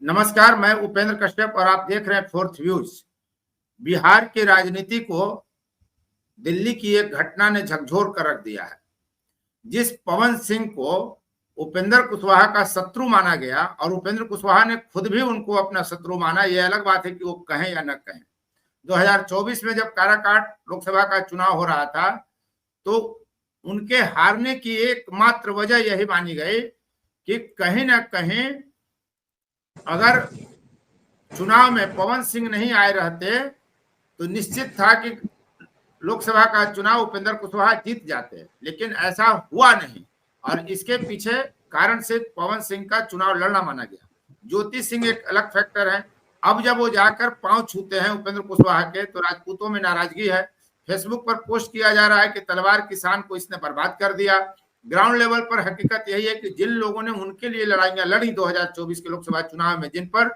नमस्कार, मैं उपेंद्र कश्यप और आप देख रहे हैं फोर्थ व्यूज। बिहार की राजनीति को दिल्ली की एक घटना ने झकझोर कर रख दिया है। जिस पवन सिंह को उपेंद्र कुशवाहा का शत्रु माना गया और उपेंद्र कुशवाहा ने खुद भी उनको अपना शत्रु माना, यह अलग बात है कि वो कहें या न कहें। 2024 में जब काराकाट लोकसभा का चुनाव हो रहा था तो उनके हारने की एकमात्र वजह यही मानी गई कि कहीं ना कहीं अगर चुनाव में पवन सिंह नहीं आए रहते तो निश्चित था कि लोकसभा का चुनाव उपेंद्र कुशवाहा जीत जाते, लेकिन ऐसा हुआ नहीं और इसके पीछे कारण से पवन सिंह का चुनाव लड़ना माना गया। ज्योति सिंह एक अलग फैक्टर है। अब जब वो जाकर पांव छूते हैं उपेंद्र कुशवाहा के तो राजपूतों में नाराजगी है। फेसबुक पर पोस्ट किया जा रहा है कि तलवार किसान को इसने बर्बाद कर दिया। ग्राउंड लेवल पर हकीकत यही है कि जिन लोगों ने उनके लिए लड़ाइयां लड़ी 2024 के लोकसभा चुनाव में, जिन पर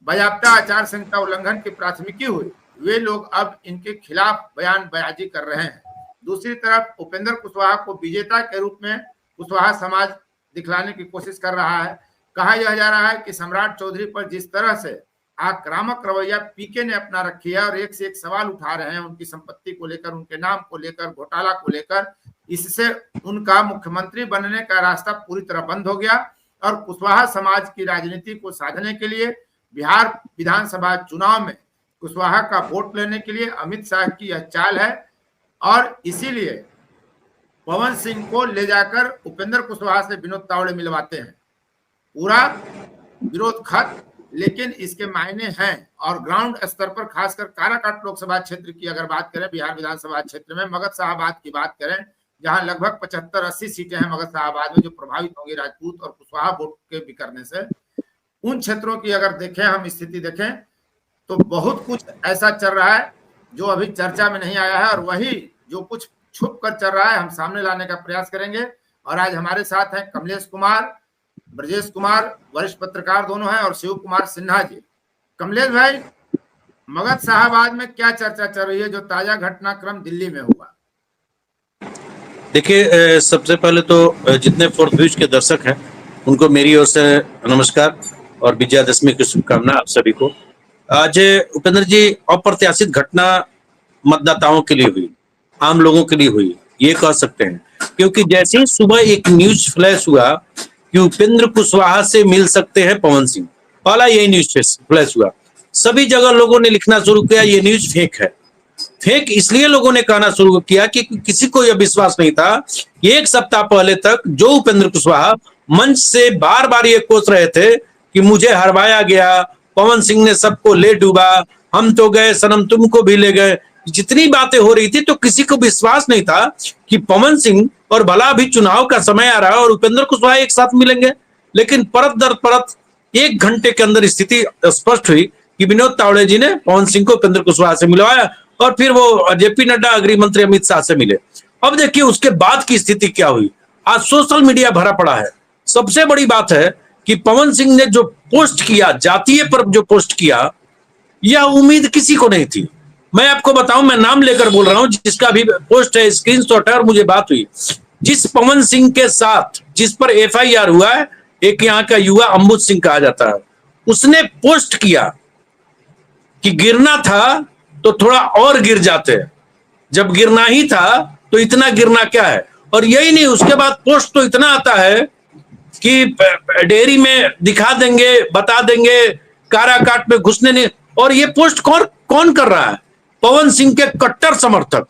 बायाप्ता आचार संहिता उल्लंघन की प्राथमिकी हुई, वे लोग अब इनके खिलाफ बयानबाजी कर रहे हैं। दूसरी तरफ उपेंद्र कुशवाहा को विजेता के रूप में कुशवाहा समाज दिखलाने की कोशिश कर रहा है। कहा यह जा रहा है कि सम्राट चौधरी पर जिस तरह से आक्रामक रवैया पीके ने अपना रखी है और एक से एक सवाल उठा रहे हैं उनकी संपत्ति को लेकर, उनके नाम को लेकर, घोटाला को लेकर, इससे उनका मुख्यमंत्री बनने का रास्ता पूरी तरह बंद हो गया। और कुशवाहा समाज की राजनीति को साधने के लिए बिहार विधानसभा चुनाव में कुशवाहा का वोट लेने के लिए अमित शाह की यह चाल है और इसीलिए पवन सिंह को ले जाकर उपेंद्र कुशवाहा से विनोद तावड़े मिलवाते हैं। पूरा विरोध खत्म, लेकिन इसके मायने हैं। और ग्राउंड स्तर पर खासकर काराकाट लोकसभा क्षेत्र की अगर बात करें, बिहार विधानसभा क्षेत्र में मगध साहबाद की बात करें, जहां लगभग 75-80 सीटें हैं मगध साहबाद में जो प्रभावित होंगी राजपूत और कुशवाहा वोट के बिखरने से। उन क्षेत्रों की अगर देखें, हम स्थिति देखें तो बहुत कुछ ऐसा चल रहा है जो अभी चर्चा में नहीं आया है और वही जो कुछ छुप कर चल रहा है हम सामने लाने का प्रयास करेंगे। और आज हमारे साथ हैं कमलेश कुमार, ब्रजेश कुमार, वरिष्ठ पत्रकार दोनों हैं, और शिव कुमार सिन्हा जी। कमलेश भाई, मगध साहबाद में क्या चर्चा चल रही है जो ताजा घटनाक्रम दिल्ली में हुआ? देखिए, सबसे पहले तो जितने फोर्थ व्यूज के दर्शक हैं उनको मेरी ओर से नमस्कार और विजयादशमी की शुभकामना आप सभी को। आज उपेंद्र जी, अप्रत्याशित घटना मतदाताओं के लिए हुई, आम लोगों के लिए हुई, ये कह सकते हैं, क्योंकि जैसे ही सुबह एक न्यूज फ्लैश हुआ कि उपेंद्र कुशवाहा से मिल सकते हैं पवन सिंह, पहला यही न्यूज फ्लैश हुआ, सभी जगह लोगों ने लिखना शुरू किया ये न्यूज फेक है। फेक इसलिए लोगों ने कहना शुरू किया कि किसी को यह विश्वास नहीं था। एक सप्ताह पहले तक जो उपेंद्र कुशवाहा मंच से बार बार ये कोस रहे थे कि मुझे हरवाया गया, पवन सिंह ने सबको ले डूबा, हम तो गए सनम तुमको भी ले गए, जितनी बातें हो रही थी तो किसी को विश्वास नहीं था कि पवन सिंह और भला अभी चुनाव का समय आ रहा है और उपेंद्र कुशवाहा एक साथ मिलेंगे। लेकिन परत दर परत 1 घंटे के अंदर स्थिति स्पष्ट हुई कि विनोद तावड़े जी ने पवन सिंह को उपेंद्र कुशवाहा से मिलवाया और फिर वो जेपी नड्डा गृह मंत्री अमित शाह से मिले। अब देखिए उसके बाद की स्थिति क्या हुई। आज सोशल मीडिया भरा पड़ा है। सबसे बड़ी बात है कि पवन सिंह ने जो पोस्ट किया, जातीय पर जो पोस्ट किया, यह उम्मीद किसी को नहीं थी। मैं आपको बताऊं, मैं नाम लेकर बोल रहा हूं, जिसका भी पोस्ट है, स्क्रीनशॉट है और मुझे बात हुई। जिस पवन सिंह के साथ जिस पर एफआईआर हुआ है, एक यहाँ का युवा अम्बुज सिंह कहा जाता है, उसने पोस्ट किया कि गिरना था तो थोड़ा और गिर जाते, जब गिरना ही था तो इतना गिरना क्या है। और यही नहीं, उसके बाद पोस्ट तो इतना आता है कि डेयरी में दिखा देंगे, बता देंगे, काराकाट में घुसने नहीं। और ये पोस्ट कौन कर रहा है? पवन सिंह के कट्टर समर्थक,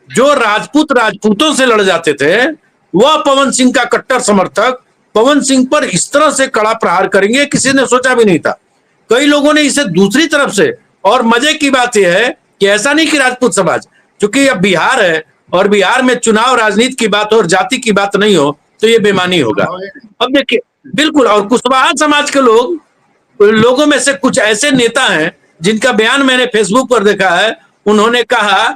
जो राजपूतों से लड़ जाते थे, वह पवन सिंह का कट्टर समर्थक पवन सिंह पर इस तरह से कड़ा प्रहार करेंगे, किसी ने सोचा भी नहीं था। कई लोगों ने इसे दूसरी तरफ से, और मजे की बात यह है कि ऐसा नहीं कि राजपूत समाज, क्योंकि अब बिहार है और बिहार में चुनाव राजनीति की बात हो और जाति की बात नहीं हो तो ये बेमानी होगा। अब देखिए, बिल्कुल, और कुशवाहा समाज के लोगों में से कुछ ऐसे नेता हैं जिनका बयान मैंने फेसबुक पर देखा है। उन्होंने कहा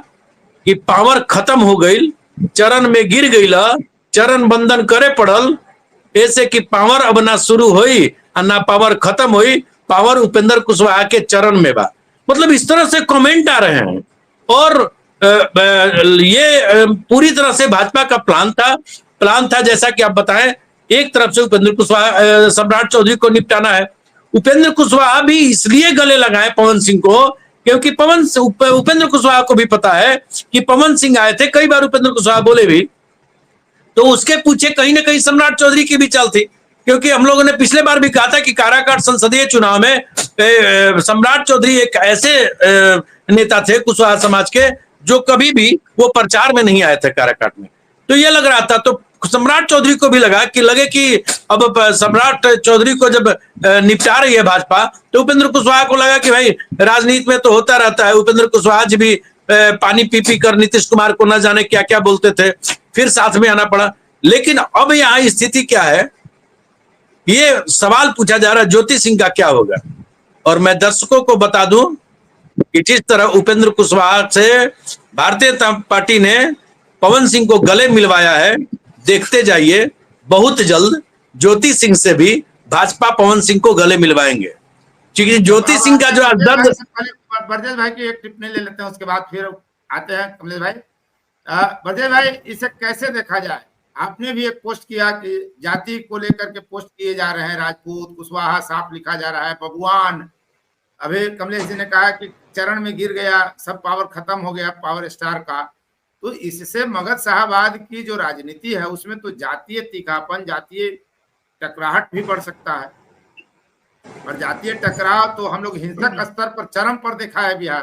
कि पावर खत्म हो गई, चरण में गिर गईला, चरण बंधन करे पड़ल, ऐसे कि पावर अब ना शुरू हुई और ना पावर खत्म हुई, पावर उपेंद्र कुशवाहा के चरण में बा। मतलब इस तरह से कमेंट आ रहे हैं। और ये पूरी तरह से भाजपा का प्लान था जैसा कि आप बताएं। एक तरफ से उपेंद्र कुशवाहा, सम्राट चौधरी को निपटाना है, उपेंद्र कुशवाहा भी इसलिए गले लगाए पवन सिंह को क्योंकि उपेंद्र कुशवाहा को भी पता है कि पवन सिंह आए थे, कई बार उपेंद्र कुशवाहा बोले भी, तो उसके पीछे कहीं ना कहीं सम्राट चौधरी की भी चाल थी। क्योंकि हम लोगों ने पिछले बार भी कहा था कि काराकाट संसदीय चुनाव में सम्राट चौधरी एक ऐसे नेता थे कुशवाहा समाज के जो कभी भी वो प्रचार में नहीं आए थे काराकाट में। तो ये लग रहा था, तो सम्राट चौधरी को भी लगे कि अब सम्राट चौधरी को जब निपटा रही है भाजपा, तो उपेंद्र कुशवाहा को लगा कि भाई राजनीति में तो होता रहता है। उपेंद्र कुशवाहा जी भी पानी पी पी कर नीतीश कुमार को न जाने क्या क्या बोलते थे, फिर साथ में आना पड़ा। लेकिन अब यहाँ स्थिति क्या है, ये सवाल पूछा जा रहा है ज्योति सिंह का क्या होगा। और मैं दर्शकों को बता दूं कि जिस तरह उपेंद्र कुशवाहा से भारतीय जनता पार्टी ने पवन सिंह को गले मिलवाया है, देखते जाइए बहुत जल्द ज्योति सिंह से भी भाजपा पवन सिंह को गले मिलवाएंगे। क्योंकि ज्योति सिंह का जो दर्द, ब्रजेश भाई की एक टिप्पणी ले लेते हैं, उसके बाद फिर आते हैं कमलेश भाई। ब्रजेश भाई, इसे कैसे देखा जाए? आपने भी एक पोस्ट किया कि जाति को लेकर के पोस्ट किए जा रहे हैं, राजपूत कुशवाहा साफ लिखा जा रहा है, बबुआन। अभी कमलेश जी ने कहा कि चरण में गिर गया, सब पावर खत्म हो गया पावर स्टार का। तो इससे मगध शाहबाद की जो राजनीति है उसमें तो जातीय तीखापन, जातीय टकराहट भी बढ़ सकता है। और जातीय टकराव तो हम लोग हिंसक स्तर पर चरम पर देखा है बिहार।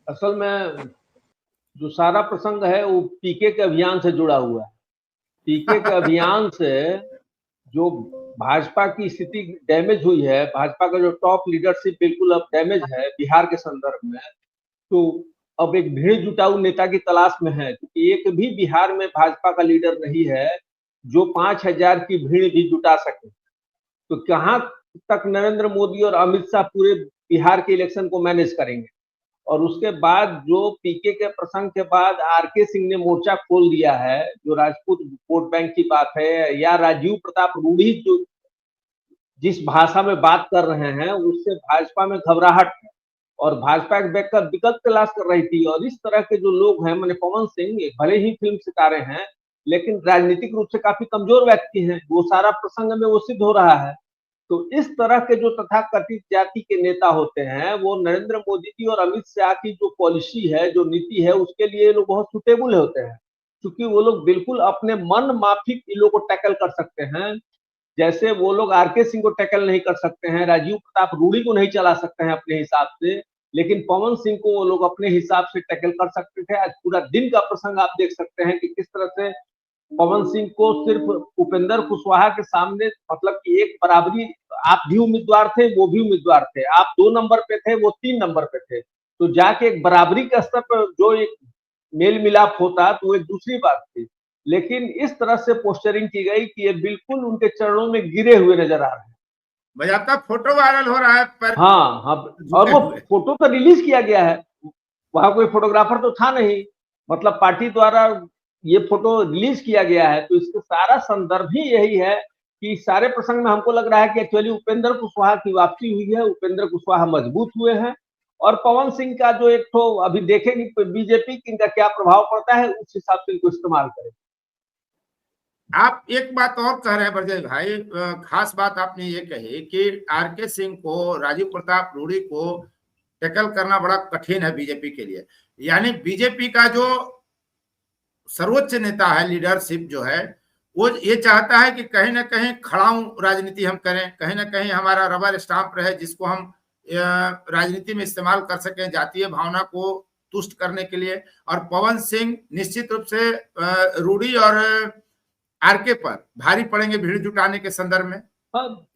असल में जो सारा प्रसंग है वो पीके के अभियान से जुड़ा हुआ है। पीके के अभियान से जो भाजपा की स्थिति डैमेज हुई है, भाजपा का जो टॉप लीडरशिप बिल्कुल अब डैमेज है बिहार के संदर्भ में, तो अब एक भीड़ जुटाऊ नेता की तलाश में है। क्योंकि एक भी बिहार में भाजपा का लीडर नहीं है जो 5000 की भीड़ भी जुटा सके। तो कहाँ तक नरेंद्र मोदी और अमित शाह पूरे बिहार के इलेक्शन को मैनेज करेंगे? और उसके बाद जो पीके के प्रसंग के बाद आरके सिंह ने मोर्चा खोल दिया है, जो राजपूत वोट बैंक की बात है, या राजीव प्रताप रूढ़ी जो जिस भाषा में बात कर रहे हैं, उससे भाजपा में घबराहट है और भाजपा एक बैकअप विकल्प तलाश कर रही थी। और इस तरह के जो लोग हैं, माने पवन सिंह भले ही फिल्म सितारे हैं लेकिन राजनीतिक रूप से काफी कमजोर व्यक्ति हैं, वो सारा प्रसंग में वो सिद्ध हो रहा है। तो इस तरह के जो तथाकथित जाति के नेता होते हैं, वो नरेंद्र मोदी जी और अमित शाह की जो पॉलिसी है, जो नीति है, उसके लिए लोग बहुत सुटेबल होते हैं, क्योंकि वो लोग बिल्कुल अपने मन माफिक लोगों को टैकल कर सकते हैं। जैसे वो लोग आरके सिंह को टैकल नहीं कर सकते हैं, राजीव प्रताप रूढ़ी को नहीं चला सकते हैं अपने हिसाब से, लेकिन पवन सिंह को वो लोग अपने हिसाब से टैकल कर सकते थे। आज पूरा दिन का प्रसंग आप देख सकते हैं कि किस तरह से पवन सिंह को सिर्फ उपेंद्र कुशवाहा के सामने, मतलब कि एक बराबरी, आप भी उम्मीदवार थे, वो भी उम्मीदवार थे, आप 2 नंबर पे थे, वो 3 नंबर पे थे, तो जाके एक बराबरी के स्तर पर जो एक मेल मिलाप होता तो एक दूसरी बात थी। लेकिन इस तरह से पोस्टरिंग की गई कि ये बिल्कुल उनके चरणों में गिरे हुए नजर आ रहे हैं। भाई आपका फोटो वायरल हो रहा है पर हाँ, और वो फोटो तो रिलीज किया गया है, वहां कोई फोटोग्राफर तो था नहीं, मतलब पार्टी द्वारा ये फोटो रिलीज किया गया है। तो इसका सारा संदर्भ ही यही है कि सारे प्रसंग में हमको लग रहा है कि एक्चुअली उपेंद्र कुशवाहा की वापसी हुई है, उपेंद्र कुशवाहा मजबूत हुए हैं और पवन सिंह का जो एक तो अभी देखेंगे बीजेपी इनका क्या प्रभाव पड़ता है, उस हिसाब से इनको इस्तेमाल करें। आप एक बात और कह रहे हैं ब्रजेश भाई, खास बात आपने ये कही कि आरके सिंह को, राजीव प्रताप रूढ़ी को टैकल करना बड़ा कठिन है बीजेपी के लिए। यानी बीजेपी का जो सर्वोच्च नेता है, लीडरशिप जो है, वो ये चाहता है कि कहीं ना कहीं खड़ाऊ राजनीति हम करें, कहीं ना कहीं हमारा रबर स्टाम्प रहे जिसको हम राजनीति में इस्तेमाल कर सकें जातीय भावना को तुष्ट करने के लिए। और पवन सिंह निश्चित रूप से रूढ़ी और आरके पर भारी पड़ेंगे भीड़ जुटाने के संदर्भ में।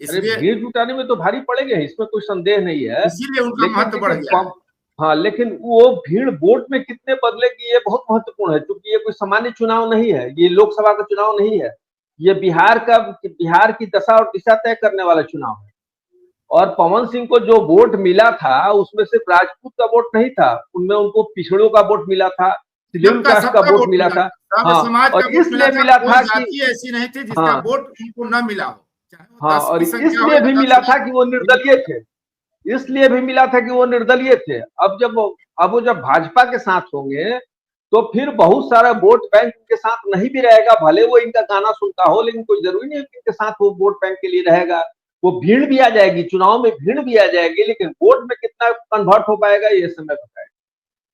इसलिए भीड़ जुटाने में तो भारी पड़ेंगे, इसमें कोई संदेह नहीं है, इसीलिए उनका महत्व बढ़ गया है। हाँ, लेकिन वो भीड़ वोट में कितने बदलेगी ये बहुत महत्वपूर्ण है, क्योंकि ये कोई सामान्य चुनाव नहीं है, ये लोकसभा का चुनाव नहीं है, ये बिहार की दशा और दिशा तय करने वाला चुनाव है। और पवन सिंह को जो वोट मिला था उसमें सिर्फ राजपूत का वोट नहीं था, उनमें उनको पिछड़ों का वोट मिला था, शेड्यूल कास्ट का वोट मिला था। हाँ, और इसलिए मिला था कि ऐसी नहीं थी जिसका वोट उनको न मिला हो। हाँ, और इसलिए भी मिला था कि वो निर्दलीय थे, इसलिए भी मिला था कि वो निर्दलीय थे। अब वो जब भाजपा के साथ होंगे तो फिर बहुत सारा वोट बैंक इनके साथ नहीं भी रहेगा, भले वो इनका गाना सुनता हो, लेकिन कोई जरूरी नहीं है कि इनके साथ वो वोट बैंक के लिए रहेगा। वो भीड़ भी आ जाएगी, चुनाव में भीड़ भी आ जाएगी, लेकिन वोट में कितना कन्वर्ट हो पाएगा ये समय बताएगा।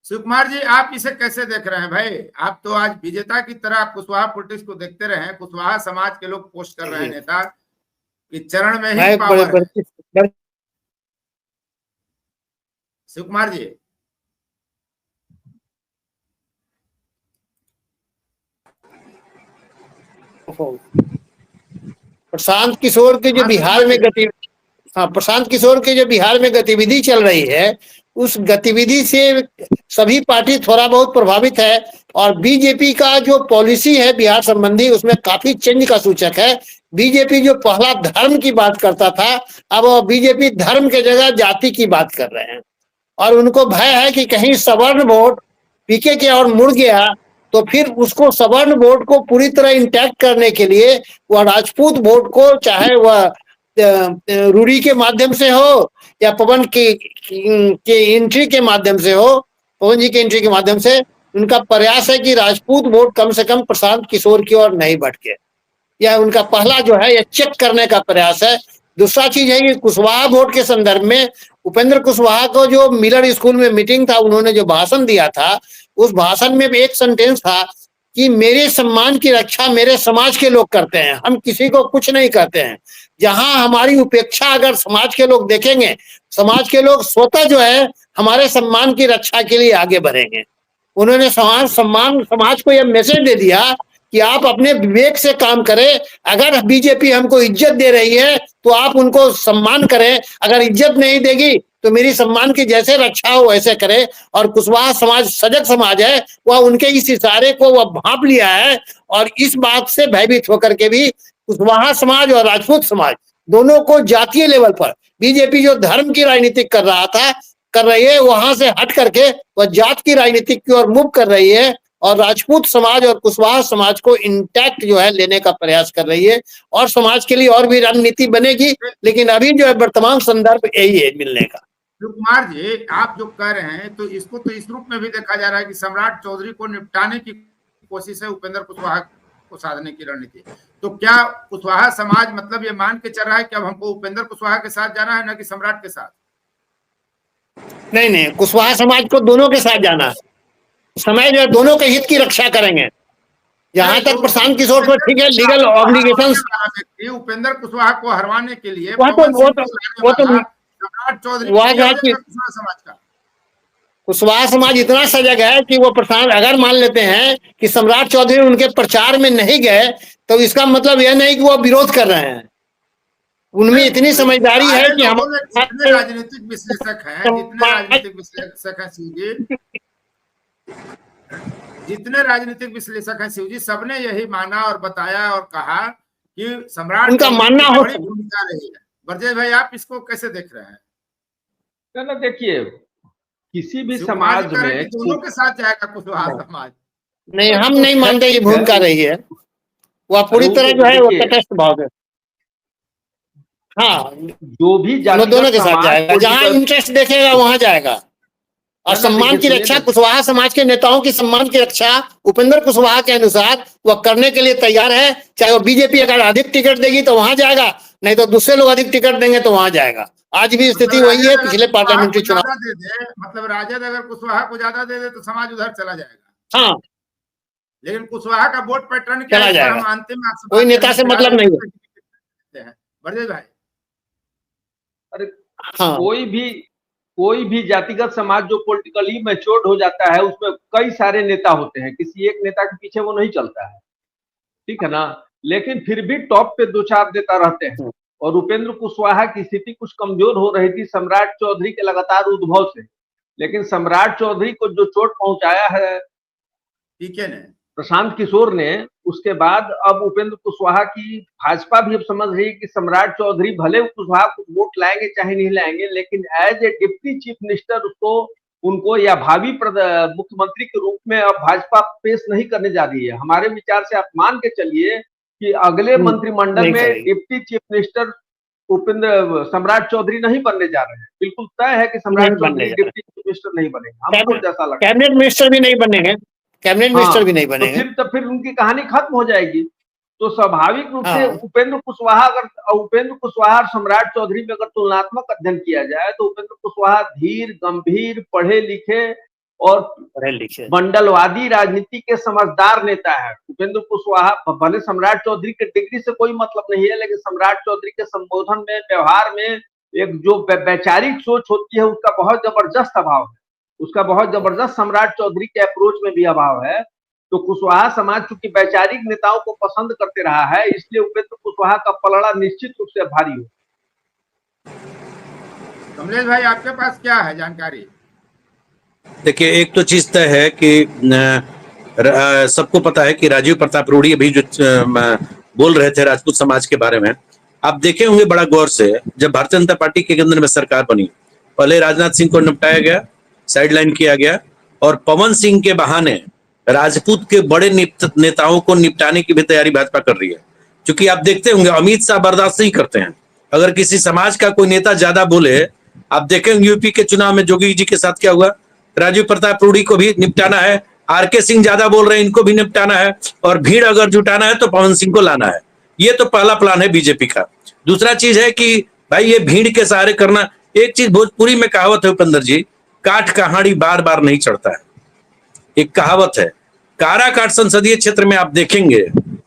शिव कुमार जी, आप इसे कैसे देख रहे हैं भाई? आप तो आज विजेता की तरह कुशवाहा पॉलिटिक्स को देखते रहे हैं। कुशवाहा समाज के लोग पोस्ट कर रहे हैं नेता कि चरण में ही पावर है। शिव कुमार जी, प्रशांत किशोर के जो बिहार में प्रशांत किशोर के जो बिहार में गतिविधि चल रही है, उस गतिविधि से सभी पार्टी थोड़ा बहुत प्रभावित है। और बीजेपी का जो पॉलिसी है बिहार संबंधी, उसमें काफी चेंज का सूचक है। बीजेपी जो पहला धर्म की बात करता था, अब बीजेपी धर्म के जगह जाति की बात कर रहे हैं। और उनको भय है कि कहीं सवर्ण वोट पीके के और मुड़ गया तो फिर उसको सवर्ण वोट को पूरी तरह इंटैक्ट करने के लिए वह राजपूत वोट को, चाहे वह रूडी के माध्यम से हो या पवन के एंट्री के माध्यम से हो, पवन जी के एंट्री के माध्यम से, उनका प्रयास है कि राजपूत वोट कम से कम प्रशांत किशोर की ओर नहीं भटके। यह उनका पहला जो है यह चेक करने का प्रयास है। दूसरा चीज है कि कुशवाहा वोट के संदर्भ में उपेंद्र कुशवाहा को जो मिलर स्कूल में मीटिंग था, उन्होंने जो भाषण दिया था, उस भाषण में भी एक सेंटेंस था कि मेरे सम्मान की रक्षा मेरे समाज के लोग करते हैं, हम किसी को कुछ नहीं कहते हैं। जहां हमारी उपेक्षा अगर समाज के लोग देखेंगे, समाज के लोग स्वतः जो है हमारे सम्मान की रक्षा के लिए आगे बढ़ेंगे। उन्होंने समाज को यह मैसेज दे दिया कि आप अपने विवेक से काम करें। अगर बीजेपी हमको इज्जत दे रही है तो आप उनको सम्मान करें, अगर इज्जत नहीं देगी तो मेरी सम्मान की जैसे रक्षा हो वैसे करे। और कुशवाहा समाज सजग समाज है, वह उनके इस इशारे को वह भांप लिया है। और इस बात से भयभीत होकर के भी कुशवाहा समाज और राजपूत समाज दोनों को जातीय लेवल पर बीजेपी जो धर्म की राजनीति कर रही है, वहां से हट करके वह जात की राजनीति की ओर मूव कर रही है और राजपूत समाज और कुशवाहा समाज को इंटैक्ट जो है लेने का प्रयास कर रही है। और समाज के लिए और भी रणनीति बनेगी, लेकिन अभी जो है वर्तमान संदर्भ यही है मिलने का। शिव कुमार जी, आप जो कह रहे हैं तो इसको तो इस रूप में भी देखा जा रहा है कि सम्राट चौधरी को निपटाने की कोशिश है उपेंद्र कुशवाहा को साधने की रणनीति। तो क्या कुशवाहा समाज मतलब ये मान के चल रहा है कि अब हमको उपेंद्र कुशवाहा के साथ जाना है, ना कि सम्राट के साथ? नहीं, कुशवाहा समाज को दोनों के साथ जाना है। समय जो है दोनों के हित की रक्षा करेंगे। जहां तक प्रशांत किशोर को ठीक है लीगल ऑब्लिगेशन, उपेंद्र कुशवाहा को हरवाने के लिए सम्राट चौधरी समाज का कुशवाहा समाज इतना सजग है कि वो प्रशांत, अगर मान लेते हैं कि सम्राट चौधरी उनके प्रचार में नहीं गए तो इसका मतलब यह नहीं कि वो विरोध कर रहे हैं। उनमें इतनी समझदारी है कि हम जितने राजनीतिक विश्लेषक हैं शिव जी, सबने यही माना और बताया और कहा कि सम्राट उनका मानना हो बड़ी भूमिका रही है। ब्रजेश भाई, आप इसको कैसे देख रहे हैं? देखिए, किसी भी समाज में दोनों के साथ जाएगा कुशवाहा समाज। नहीं, हम नहीं मानते कि भूमिका रही है। वह पूरी तरह जो है वो तटस्थ भाव है। हाँ, जो भी दोनों के साथ जाएगा, जहां इंटरेस्ट देखेगा वहां जाएगा। और सम्मान की रक्षा, कुशवाहा समाज के नेताओं की सम्मान की रक्षा उपेंद्र कुशवाहा के अनुसार वह करने के लिए तैयार है। चाहे वो बीजेपी अगर अधिक टिकट देगी तो वहां जाएगा, नहीं तो दूसरे लोग अधिक टिकट देंगे तो वहां जाएगा। आज भी स्थिति वही है पिछले पार्लियामेंट्री चुनाव। मतलब राजद अगर कुशवाहा को ज्यादा दे दे तो समाज उधर चला जाएगा। हाँ, लेकिन कुशवाहा का वोट पैटर्न क्या चला जाएगा। हम अंतिम कोई नेता से मतलब नहीं है। ब्रजेश भाई, अरे हाँ, कोई भी जातिगत समाज जो पॉलिटिकली मैच्योर्ड हो जाता है, उसमें कई सारे नेता होते हैं, किसी एक नेता के पीछे वो नहीं चलता है, ठीक है ना। लेकिन फिर भी टॉप पे दो चार नेता रहते हैं। और उपेंद्र कुशवाहा की स्थिति कुछ कमजोर हो रही थी सम्राट चौधरी के लगातार उद्भव से, लेकिन सम्राट चौधरी को जो चोट पहुंचाया है ठीक है ना प्रशांत किशोर ने, उसके बाद अब उपेंद्र कुशवाहा की भाजपा भी अब समझ रही है कि सम्राट चौधरी भले कुशवाहा को वोट लाएंगे चाहे नहीं लाएंगे, लेकिन as a deputy chief minister उनको या भावी मुख्यमंत्री के रूप में अब भाजपा पेश नहीं करने जा रही है। हमारे विचार से आप मान के चलिए कि अगले मंत्रिमंडल में डिप्टी चीफ मिनिस्टर सम्राट चौधरी नहीं बनने जा रहे हैं। बिल्कुल तय है कि सम्राट चौधरी डिप्टी चीफ मिनिस्टर नहीं बनेगा। हमको जैसा लगता है कैबिनेट मिनिस्टर भी नहीं बनेंगे। कैबिनेट हाँ, मिनिस्टर भी नहीं तो बनेंगे। फिर उनकी कहानी खत्म हो जाएगी। तो स्वाभाविक रूप से हाँ। उपेंद्र कुशवाहा और सम्राट चौधरी में अगर तुलनात्मक अध्ययन किया जाए तो उपेंद्र कुशवाहा धीर, गंभीर, पढ़े लिखे और पढ़े लिखे मंडलवादी राजनीति के समझदार नेता है। उपेंद्र कुशवाहा भले सम्राट चौधरी के डिग्री से कोई मतलब नहीं है, लेकिन सम्राट चौधरी के संबोधन में, व्यवहार में एक जो वैचारिक सोच होती है उसका बहुत जबरदस्त अभाव है। उसका बहुत जबरदस्त सम्राट चौधरी के अप्रोच में भी अभाव है। तो कुशवाहा समाज चूंकि वैचारिक नेताओं को पसंद करते रहा है, इसलिए उपेंद्र कुशवाहा का पलड़ा निश्चित रूप से भारी हो। कमलेश भाई, आपके पास क्या है जानकारी? देखिए, एक तो चीज तय है कि सबको पता है कि राजीव प्रताप रूढ़ी अभी जो बोल रहे थे राजपूत समाज के बारे में, आप देखे होंगे बड़ा गौर से, जब भारतीय जनता पार्टी के केंद्र में सरकार बनी, पहले राजनाथ सिंह को निपटाया गया, साइडलाइन किया गया, और पवन सिंह के बहाने राजपूत के बड़े नेताओं को निपटाने की भी तैयारी भाजपा कर रही है। क्योंकि आप देखते होंगे अमित शाह बर्दाश्त नहीं करते हैं अगर किसी समाज का कोई नेता ज्यादा बोले। आप देखेंगे यूपी के चुनाव में जोगी जी के साथ क्या हुआ, राजीव प्रताप रूढ़ी को भी निपटाना है, आरके सिंह ज्यादा बोल रहे हैं इनको भी निपटाना है, और भीड़ अगर जुटाना है तो पवन सिंह को लाना है। ये तो पहला प्लान है बीजेपी का। दूसरा चीज है कि भाई ये भीड़ के सहारे करना। एक चीज भोजपुरी में कहावत है उपेंद्र जी, काठ कहाड़ी बार बार नहीं चढ़ता है, एक कहावत है। काराकाट संसदीय क्षेत्र में आप देखेंगे,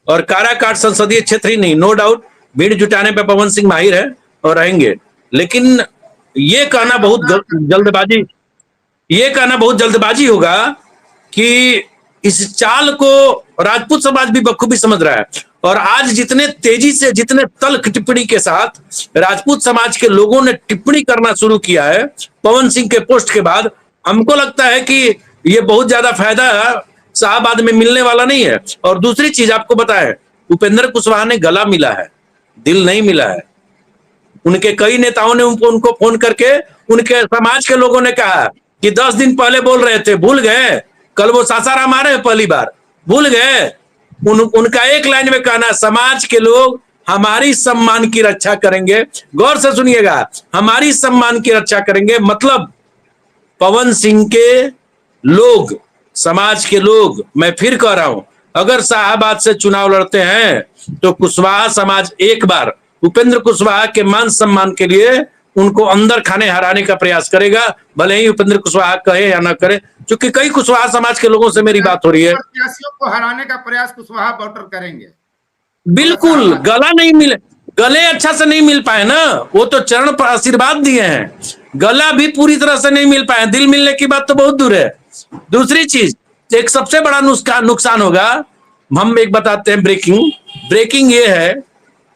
और काराकाट संसदीय क्षेत्र ही नहीं, नो डाउट भीड़ जुटाने पे पवन सिंह माहिर है और रहेंगे, लेकिन ये कहना बहुत जल्दबाजी होगा कि इस चाल को राजपूत समाज भी बखूबी समझ रहा है। और आज जितने तेजी से, जितने तल्ख टिप्पणी के साथ राजपूत समाज के लोगों ने टिप्पणी करना शुरू किया है पवन सिंह के पोस्ट के बाद, हमको लगता है कि ये बहुत ज्यादा फायदा शाहबाद में मिलने वाला नहीं है। और दूसरी चीज आपको बताएं, उपेंद्र कुशवाहा ने गला मिला है, दिल नहीं मिला है। उनके कई नेताओं ने उनको फोन करके उनके समाज के लोगों ने कहा कि 10 दिन पहले बोल रहे थे, भूल गए, कल वो सासाराम आ रहे हैं पहली बार, भूल गए। उनका एक लाइन में कहना, समाज के लोग हमारी सम्मान की रक्षा करेंगे। गौर से सुनिएगा, हमारी सम्मान की रक्षा करेंगे, मतलब पवन सिंह के लोग, समाज के लोग, मैं फिर कह रहा हूं, अगर शाहबाद से चुनाव लड़ते हैं तो कुशवाहा समाज एक बार उपेंद्र कुशवाहा के मान सम्मान के लिए उनको अंदर खाने हराने का प्रयास करेगा, भले ही उपेंद्र कुशवाहा कहे या ना करे। क्योंकि कई कुशवाहा समाज के लोगों से मेरी बात हो रही है, प्रत्याशियों को हराने का प्रयास कुशवाहा वोटर करेंगे। बिल्कुल गला नहीं मिले, गले अच्छा से नहीं मिल पाए ना, वो तो चरण पर आशीर्वाद दिए हैं, गला भी पूरी तरह से नहीं मिल पाए, दिल मिलने की बात तो बहुत दूर है। दूसरी चीज, एक सबसे बड़ा नुकसान होगा, हम एक बताते हैं, ब्रेकिंग ये है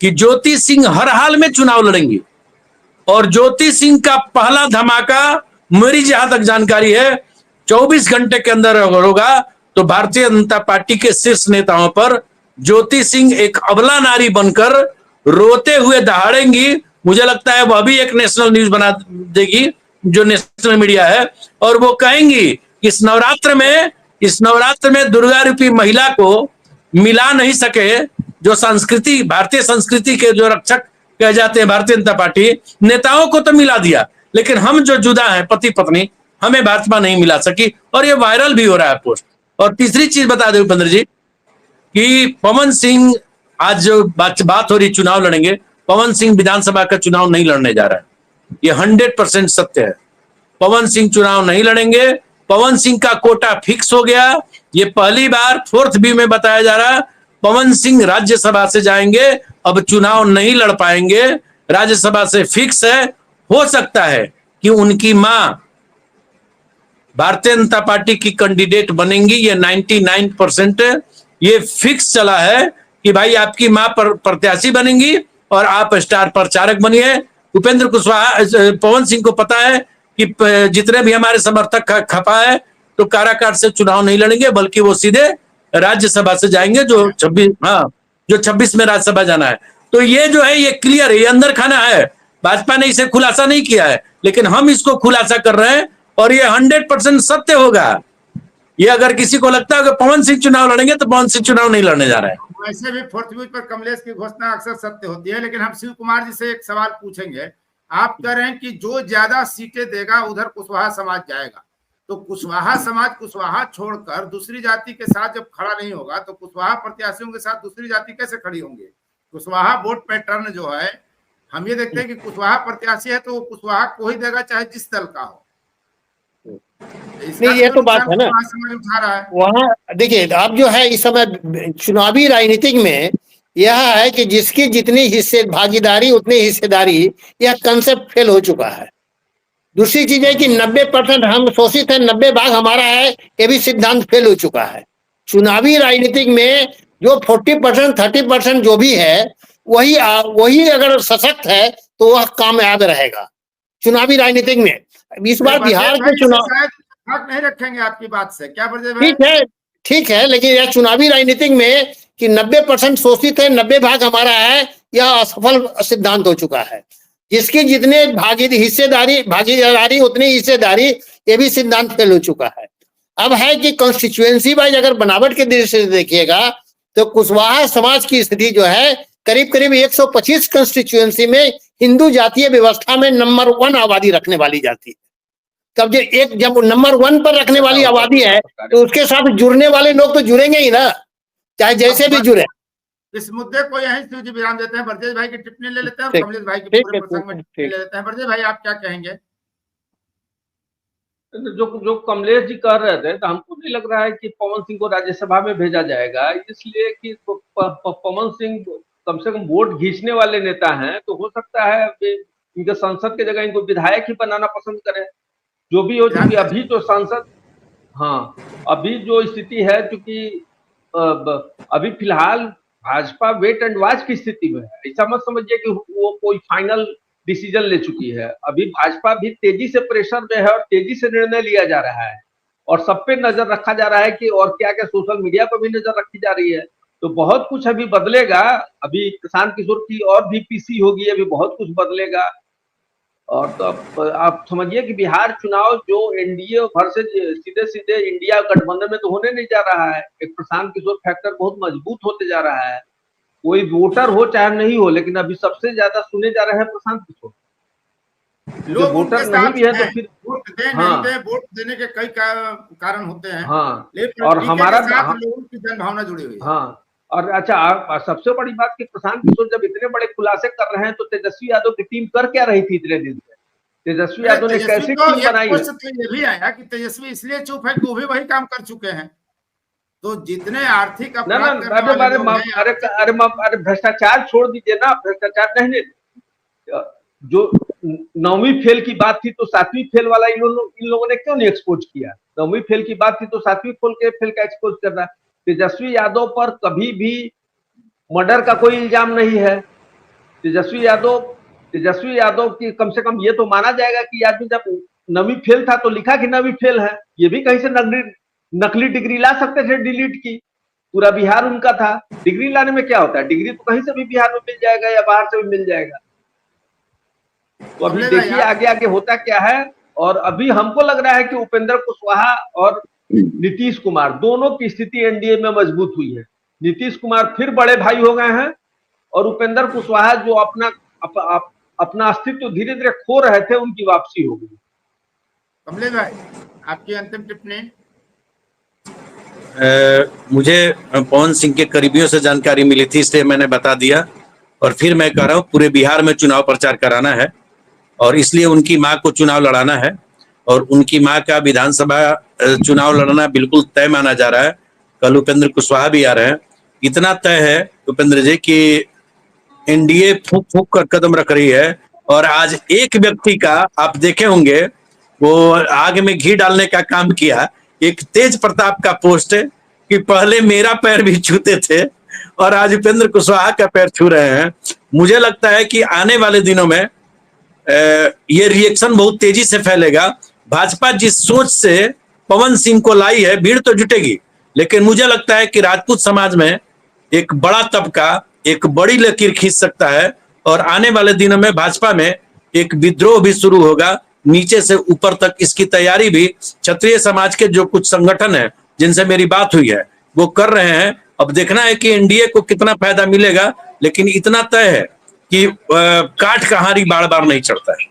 कि ज्योति सिंह हर हाल में चुनाव लड़ेंगी, और ज्योति सिंह का पहला धमाका मेरी जहां तक जानकारी है 24 घंटे के अंदर होगा। तो भारतीय जनता पार्टी के शीर्ष नेताओं पर ज्योति सिंह एक अबला नारी बनकर रोते हुए दहाड़ेंगी। मुझे लगता है वह भी एक नेशनल न्यूज बना देगी, जो नेशनल मीडिया है, और वो कहेंगी इस नवरात्र में दुर्गा रूपी महिला को मिला नहीं सके, जो संस्कृति, भारतीय संस्कृति के जो रक्षक कह जाते हैं भारतीय जनता पार्टी, नेताओं को तो मिला दिया, लेकिन हम जो जुदा हैं पति पत्नी, हमें भाजपा नहीं मिला सकी, और ये वायरल भी हो रहा है पोस्ट। और तीसरी चीज बता दें उपेंद्र जी कि पवन सिंह, आज जो बात हो रही चुनाव लड़ेंगे, पवन सिंह विधानसभा का चुनाव नहीं लड़ने जा रहा है, ये 100% सत्य है। पवन सिंह चुनाव नहीं लड़ेंगे, पवन सिंह का कोटा फिक्स हो गया। ये पहली बार 4th व्यू में बताया जा रहा है पवन सिंह राज्यसभा से जाएंगे, अब चुनाव नहीं लड़ पाएंगे, राज्यसभा से फिक्स है। हो सकता है कि उनकी मां भारतीय जनता पार्टी की कैंडिडेट बनेंगी, ये 99% ये फिक्स चला है कि भाई आपकी मां प्रत्याशी बनेंगी और आप स्टार प्रचारक बनिए। उपेंद्र कुशवाहा, पवन सिंह को पता है कि जितने भी हमारे समर्थक खपा है तो काराकाट से चुनाव नहीं लड़ेंगे, बल्कि वो सीधे राज्यसभा से जाएंगे, जो 26 में राज्यसभा जाना है। तो ये जो है ये क्लियर है, ये अंदर खाना है। भाजपा ने इसे खुलासा नहीं किया है, लेकिन हम इसको खुलासा कर रहे हैं, और ये 100% सत्य होगा। ये अगर किसी को लगता है कि पवन सिंह चुनाव लड़ेंगे, तो पवन सिंह चुनाव नहीं लड़ने जा रहे हैं। वैसे भी 4th व्यू पर कमलेश की घोषणा अक्सर सत्य होती है, लेकिन हम शिव कुमार जी से एक सवाल पूछेंगे। आप कह रहे हैं कि जो ज्यादा सीटें देगा उधर कुशवाहा समाज जाएगा, तो कुशवाहा समाज कुशवाहा छोड़कर दूसरी जाति के साथ जब खड़ा नहीं होगा तो कुशवाहा प्रत्याशियों के साथ दूसरी जाति कैसे खड़ी होंगे? कुशवाहा वोट पैटर्न जो है, हम ये देखते हैं कि कुशवाहा प्रत्याशी है तो वो कुशवाहा को ही देगा चाहे जिस दल का हो। नहीं, ये तो बात है ना, समाज उठा रहा है। वहाँ देखिए अब जो है इस समय चुनावी राजनीतिक में यह है कि जिसकी जितनी हिस्से भागीदारी उतनी हिस्सेदारी, यह कंसेप्ट फेल हो चुका है। दूसरी चीज है कि 90% हम शोषित हैं, 90 भाग हमारा है, ये भी सिद्धांत फेल हो चुका है। चुनावी राजनीतिक में जो 40% 30% जो भी है वही अगर सशक्त है तो वह कामयाब रहेगा चुनावी राजनीतिक में। इस बार बिहार के चुनाव हक नहीं रखेंगे आपकी बात से, क्या ब्रजेश भाई? ठीक है, लेकिन यह चुनावी राजनीतिक में कि 90% शोषित है, 90 भाग हमारा है, यह असफल सिद्धांत हो चुका है। जिसकी जितने भागीदारी उतनी हिस्सेदारी, ये भी सिद्धांत फेल हो चुका है। अब है कि कॉन्स्टिट्यूएंसी वाइज अगर बनावट के दृष्टि से देखिएगा तो कुशवाहा समाज की स्थिति जो है करीब करीब 125 कॉन्स्टिट्यूएंसी में हिंदू जातीय व्यवस्था में नंबर 1 आबादी रखने वाली जाति है। तब जब नंबर 1 पर रखने वाली आबादी है तो उसके साथ जुड़ने वाले लोग तो जुड़ेंगे ही ना, चाहे जैसे भी जुड़े। इस मुद्दे को यहीं विराम देते हैं। ब्रजेश भाई की टिप्पणी ले लेते हैं और कमलेश भाई के पूरे प्रसंग में टिप्पणी ले लेते हैं। ब्रजेश भाई आप क्या कहेंगे? जो कमलेश जी कह रहे थे, तो हमको नहीं लग रहा है कि पवन सिंह को राज्यसभा में भेजा जाएगा, इसलिए कि पवन सिंह कम से कम वोट खींचने वाले नेता हैं, तो हो सकता है इनके सांसद की जगह इनको विधायक ही बनाना पसंद करें। जो भी हो, चूंकि अभी जो सांसद, हाँ अभी जो स्थिति है, चूंकि अभी फिलहाल भाजपा वेट एंड वॉच की स्थिति में है। ऐसा मत समझिए कि वो कोई फाइनल डिसीजन ले चुकी है। अभी भाजपा भी तेजी से प्रेशर में है और तेजी से निर्णय लिया जा रहा है और सब पे नजर रखा जा रहा है कि और क्या क्या सोशल मीडिया पर भी नजर रखी जा रही है। तो बहुत कुछ अभी बदलेगा। अभी प्रशांत किशोर की और भी पीसी होगी, अभी बहुत कुछ बदलेगा। और तो आप समझिए कि बिहार चुनाव जो एनडीए वर्सेज सीधे सीधे इंडिया गठबंधन में तो होने नहीं जा रहा है। एक प्रशांत किशोर फैक्टर बहुत मजबूत होते जा रहा है। कोई वोटर हो चाहे नहीं हो, लेकिन अभी सबसे ज्यादा सुने जा रहे हैं प्रशांत किशोर। लोग वोटर नहीं भी है तो फिर वोट दे नहीं दे, वोट देने के कई कारण होते हैं। हाँ, और हमारा लोगों की जनभावना जुड़ी हुई है। हाँ, और अच्छा सबसे बड़ी बात कि प्रशांत किशोर जब इतने बड़े खुलासे कर रहे हैं तो तेजस्वी यादव की टीम कर क्या रही थी इतने दिन से? तेजस्वी यादव ने कैसे टीम बनाई है? तो ये भी आया कि तेजस्वी इसलिए चुप है कि वो भी वही काम कर चुके हैं। तो जितने आर्थिक अपराध अरे भ्रष्टाचार छोड़ दीजिए ना, भ्रष्टाचार नहीं, जो 9वीं फेल की बात थी तो 7वीं फेल वाला इन लोगों ने क्यों नहीं एक्सपोज किया? 9वीं फेल की बात थी तो 7वीं फेल का एक्सपोज करना। तेजस्वी यादव पर कभी भी मर्डर का कोई इल्जाम नहीं है। तेजस्वी यादव की कम से कम ये तो माना जाएगा कि आदमी जब 9वीं फेल था तो लिखा कि 9वीं फेल है। ये भी कहीं से नकली डिग्री ला सकते थे डिलीट की। पूरा बिहार उनका था। डिग्री लाने में क्या होता है? डिग्री तो कहीं से भी बिहार में मिल जाएगा या बाहर से भी मिल जाएगा। तो अभी देखिए आगे आगे होता क्या है। और अभी हमको लग रहा है कि उपेंद्र कुशवाहा और नीतीश कुमार दोनों की स्थिति एनडीए में मजबूत हुई है। नीतीश कुमार फिर बड़े भाई हो गए हैं और उपेंद्र कुशवाहा जो अपना अस्तित्व धीरे धीरे खो रहे थे, उनकी वापसी हो गई। कमलेश भाई आपकी अंतिम टिप्पणी। मुझे पवन सिंह के करीबियों से जानकारी मिली थी, इसलिए मैंने बता दिया। और फिर मैं कह रहा हूँ पूरे बिहार में चुनाव प्रचार कराना है और इसलिए उनकी मां को चुनाव लड़ाना है और उनकी मां का विधानसभा चुनाव लड़ना बिल्कुल तय माना जा रहा है। कल उपेंद्र कुशवाहा भी आ रहे हैं। इतना तय है उपेंद्र जी कि एनडीए फूंक फूंक कर कदम रख रही है। और आज एक व्यक्ति का आप देखे होंगे, वो आग में घी डालने का काम किया। एक तेज प्रताप का पोस्ट है कि पहले मेरा पैर भी छूते थे और आज उपेंद्र कुशवाहा का पैर छू रहे हैं। मुझे लगता है कि आने वाले दिनों में ये रिएक्शन बहुत तेजी से फैलेगा। भाजपा जिस सोच से पवन सिंह को लाई है, भीड़ तो जुटेगी, लेकिन मुझे लगता है कि राजपूत समाज में एक बड़ा तबका एक बड़ी लकीर खींच सकता है और आने वाले दिनों में भाजपा में एक विद्रोह भी शुरू होगा नीचे से ऊपर तक। इसकी तैयारी भी क्षत्रिय समाज के जो कुछ संगठन है जिनसे मेरी बात हुई है वो कर रहे हैं। अब देखना है कि एनडीए को कितना फायदा मिलेगा, लेकिन इतना तय है कि काठ का हारी बार बार नहीं चढ़ता है।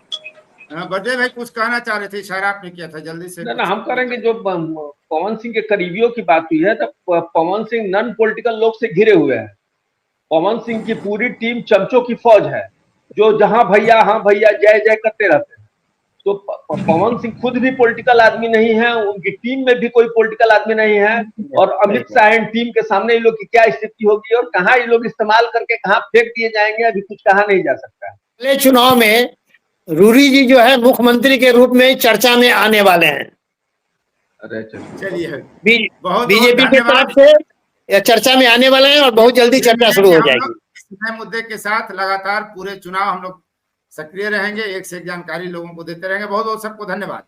बड़े भाई कुछ कहना चाह रहे थे, इशारा आपने किया था, जल्दी से। ना हम करेंगे। जो पवन सिंह के करीबियों की बात हुई है, तो पवन सिंह नॉन पॉलिटिकल लोग से घिरे हुए हैं। पवन सिंह की पूरी टीम चमचों की फौज है, जो जहां भैया हाँ भैया जय जय करते रहते हैं। तो पवन सिंह खुद भी पॉलिटिकल आदमी नहीं है, उनकी टीम में भी कोई पॉलिटिकल आदमी नहीं है। और अमित शाह एंड टीम के सामने इन लोग की क्या स्थिति होगी और कहाँ ये लोग इस्तेमाल करके कहाँ फेंक दिए जाएंगे, अभी कुछ कहा नहीं जा सकता है। अगले चुनाव में रूरी जी जो है मुख्यमंत्री के रूप में चर्चा में आने वाले हैं। अरे चलिए, बीजेपी के तरफ से चर्चा में आने वाले हैं और बहुत जल्दी चर्चा शुरू हो जाएगी। इस नए मुद्दे के साथ लगातार पूरे चुनाव हम लोग सक्रिय रहेंगे, एक से एक जानकारी लोगों को देते रहेंगे। बहुत बहुत सबको धन्यवाद।